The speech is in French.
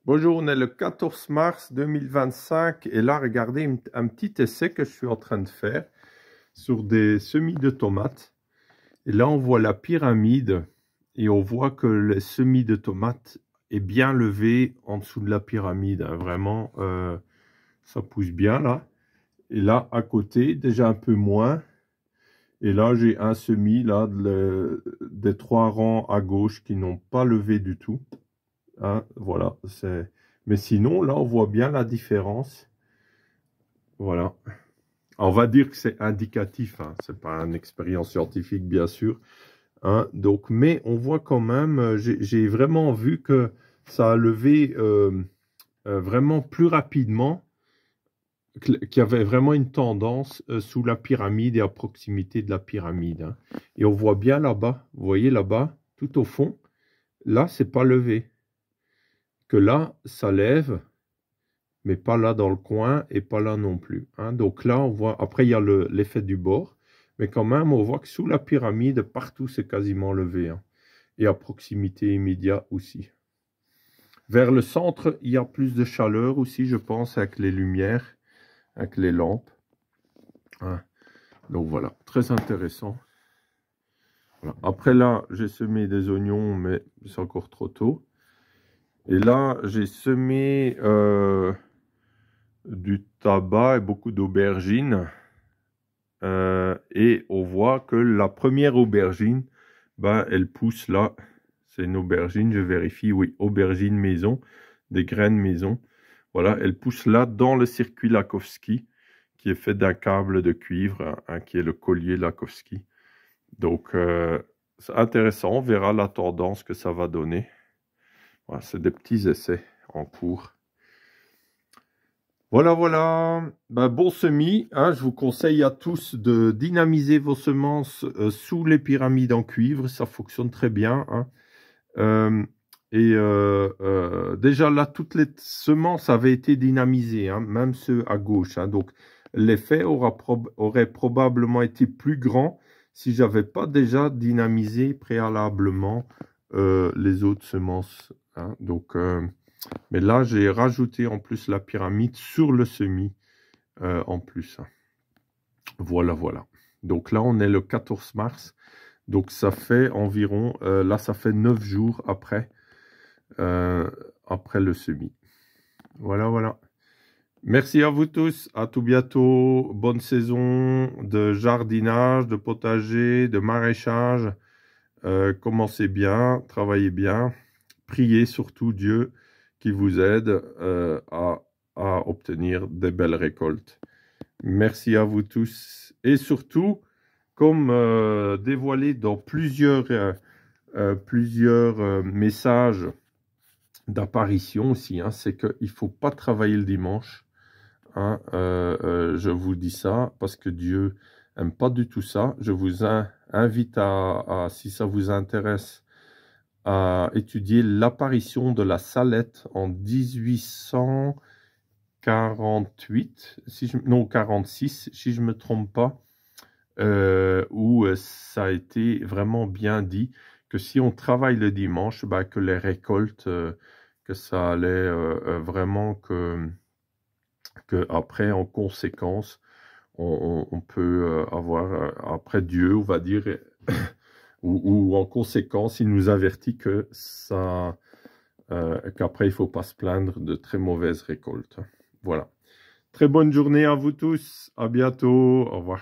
Bonjour, on est le 14 mars 2025 et là, regardez un petit essai que je suis en train de faire sur des semis de tomates. Et là, on voit la pyramide et on voit que le semis de tomates est bien levé en dessous de la pyramide, hein. Vraiment, ça pousse bien là. Et là, à côté, déjà un peu moins. Et là, j'ai un semis là, des 3 rangs à gauche qui n'ont pas levé du tout. Hein, voilà, c'est... Mais sinon, là, on voit bien la différence. Voilà. On va dire que c'est indicatif, hein. C'est pas une expérience scientifique, bien sûr. Hein. Donc, mais on voit quand même, j'ai vraiment vu que ça a levé vraiment plus rapidement, qu'il y avait vraiment une tendance sous la pyramide et à proximité de la pyramide. Hein. Et on voit bien là-bas, vous voyez là-bas, tout au fond, là, c'est pas levé. Que là, ça lève, mais pas là dans le coin et pas là non plus. Hein. Donc là, on voit, après il y a l'effet du bord, mais quand même, on voit que sous la pyramide, partout c'est quasiment levé. Hein. Et à proximité immédiate aussi. Vers le centre, il y a plus de chaleur aussi, je pense, avec les lumières, avec les lampes. Hein. Donc voilà, très intéressant. Voilà. Après là, j'ai semé des oignons, mais c'est encore trop tôt. Et là, j'ai semé du tabac et beaucoup d'aubergines. Et on voit que la première aubergine, ben, elle pousse là. C'est une aubergine, je vérifie, oui, aubergine maison, des graines maison. Voilà, elle pousse là dans le circuit Lakowski, qui est fait d'un câble de cuivre, hein, qui est le collier Lakowski. Donc, c'est intéressant, on verra la tendance que ça va donner. Voilà, c'est des petits essais en cours. Voilà, voilà. Ben, bon semis. Hein, je vous conseille à tous de dynamiser vos semences sous les pyramides en cuivre. Ça fonctionne très bien. Hein. Déjà là, toutes les semences avaient été dynamisées, hein, même ceux à gauche. Hein. Donc, l'effet aurait probablement été plus grand si j'avais pas déjà dynamisé préalablement les autres semences. Hein. Donc, mais là, j'ai rajouté en plus la pyramide sur le semis en plus. Voilà, voilà. Donc là, on est le 14 mars. Donc ça fait environ, là, ça fait 9 jours après, après le semis. Voilà, voilà. Merci à vous tous. À tout bientôt. Bonne saison de jardinage, de potager, de maraîchage. Commencez bien, travaillez bien. Priez surtout Dieu qui vous aide à obtenir des belles récoltes. Merci à vous tous. Et surtout, comme dévoilé dans plusieurs messages d'apparition aussi, hein, c'est qu'il ne faut pas travailler le dimanche. Hein, je vous dis ça parce que Dieu n'aime pas du tout ça. Je vous invite si ça vous intéresse, à étudier l'apparition de la Salette en 1848, non 46, si je ne me trompe pas, où ça a été vraiment bien dit que si on travaille le dimanche, bah, que les récoltes, que ça allait vraiment que après, en conséquence, on peut avoir après Dieu, on va dire, ou en conséquence, il nous avertit que ça, qu'après, il ne faut pas se plaindre de très mauvaises récoltes. Voilà. Très bonne journée à vous tous. À bientôt. Au revoir.